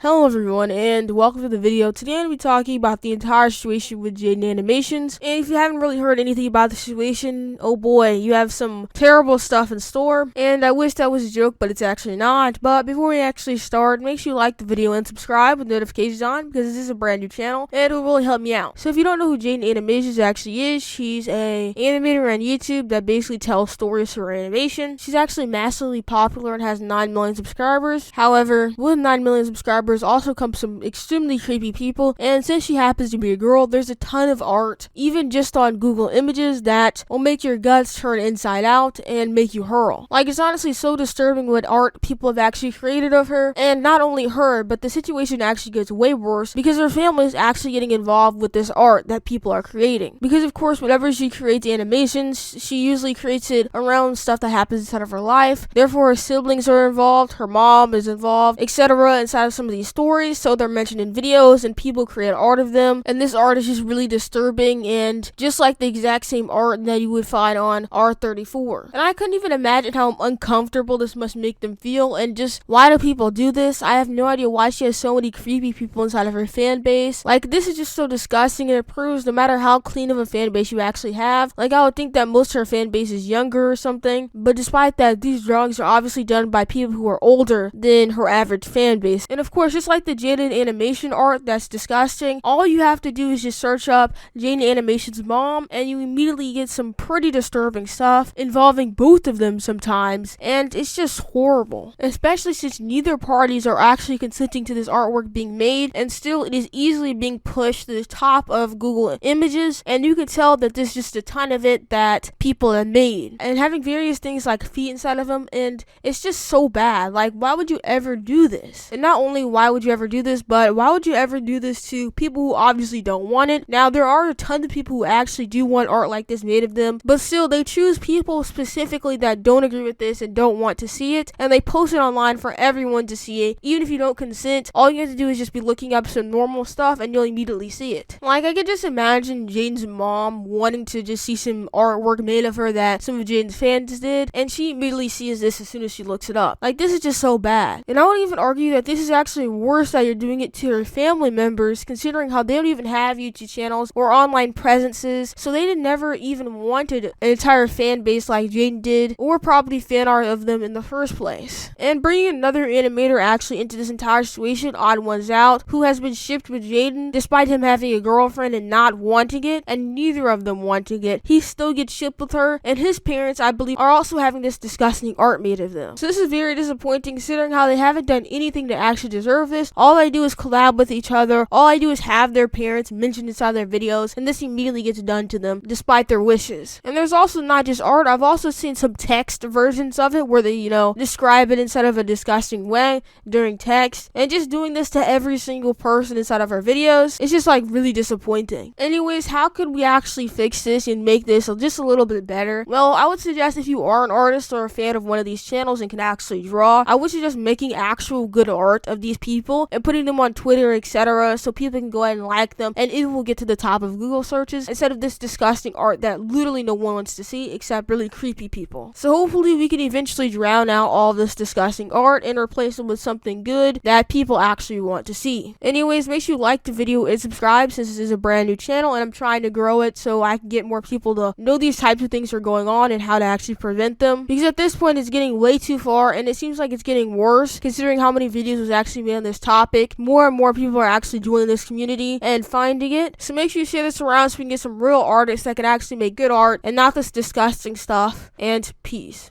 Hello everyone, and welcome to the video. Today I'm going to be talking about the entire situation with Jaiden Animations. And if you haven't really heard anything about the situation, oh boy, you have some terrible stuff in store. And I wish that was a joke, but it's actually not. But before we actually start, make sure you like the video and subscribe with notifications on, because this is a brand new channel, and it will really help me out. So if you don't know who Jaiden Animations actually is, she's an animator on YouTube that basically tells stories for animation. She's actually massively popular and has 9 million subscribers. However, with 9 million subscribers, also comes some extremely creepy people, and since she happens to be a girl, there's a ton of art, even just on Google Images, that will make your guts turn inside out and make you hurl. Like, it's honestly so disturbing what art people have actually created of her, and not only her, but the situation actually gets way worse because her family is actually getting involved with this art that people are creating. Because of course, whenever she creates animations, she usually creates it around stuff that happens inside of her life. Therefore, her siblings are involved, her mom is involved, etc. inside of some of these stories, so they're mentioned in videos and people create art of them, and this art is just really disturbing and just like the exact same art that you would find on R34. And I couldn't even imagine how uncomfortable this must make them feel, and just why do people do this? I have no idea why she has so many creepy people inside of her fan base. Like, this is just so disgusting, and it proves no matter how clean of a fan base you actually have, like, I would think that most of her fan base is younger or something, but despite that, these drawings are obviously done by people who are older than her average fan base. And of course, just like the Jaiden Animation art that's disgusting, all you have to do is just search up Jaiden Animation's mom, and you immediately get some pretty disturbing stuff involving both of them sometimes, and it's just horrible. Especially since neither parties are actually consenting to this artwork being made, and still it is easily being pushed to the top of Google Images, and you can tell that there's just a ton of it that people have made, and having various things like feet inside of them, and it's just so bad. Like, why would you ever do this? And not only why would you ever do this, but why would you ever do this to people who obviously don't want it? Now, there are a ton of people who actually do want art like this made of them, but still they choose people specifically that don't agree with this and don't want to see it, and they post it online for everyone to see it. Even if you don't consent, all you have to do is just be looking up some normal stuff and you'll immediately see it. Like, I could just imagine Jaiden's mom wanting to just see some artwork made of her that some of Jaiden's fans did, and she immediately sees this as soon as she looks it up. Like, this is just so bad. And I would even argue that this is actually worse that you're doing it to your family members, considering how they don't even have YouTube channels or online presences, so they never even wanted an entire fan base like Jaiden did, or probably fan art of them in the first place. And bringing another animator actually into this entire situation, Odd Ones Out, who has been shipped with Jaiden despite him having a girlfriend and not wanting it, and neither of them wanting it, he still gets shipped with her, and his parents, I believe, are also having this disgusting art made of them. So this is very disappointing, considering how they haven't done anything to actually deserve this. All they do is collab with each other, all I do is have their parents mentioned inside their videos, and this immediately gets done to them despite their wishes. And there's also not just art, I've also seen some text versions of it where they, describe it instead of a disgusting way during text, and just doing this to every single person inside of our videos, it's just like really disappointing. Anyways, how could we actually fix this and make this just a little bit better? Well, I would suggest if you are an artist or a fan of one of these channels and can actually draw, I would suggest making actual good art of these people and putting them on Twitter, etc., so people can go ahead and like them, and it will get to the top of Google searches instead of this disgusting art that literally no one wants to see except really creepy people. So hopefully we can eventually drown out all this disgusting art and replace it with something good that people actually want to see. Anyways, make sure you like the video and subscribe, since this is a brand new channel and I'm trying to grow it so I can get more people to know these types of things are going on and how to actually prevent them, because at this point it's getting way too far, and it seems like it's getting worse considering how many videos was actually made on this topic. More and more people are actually joining this community and finding it, so make sure you share this around so we can get some real artists that can actually make good art and not this disgusting stuff. And peace.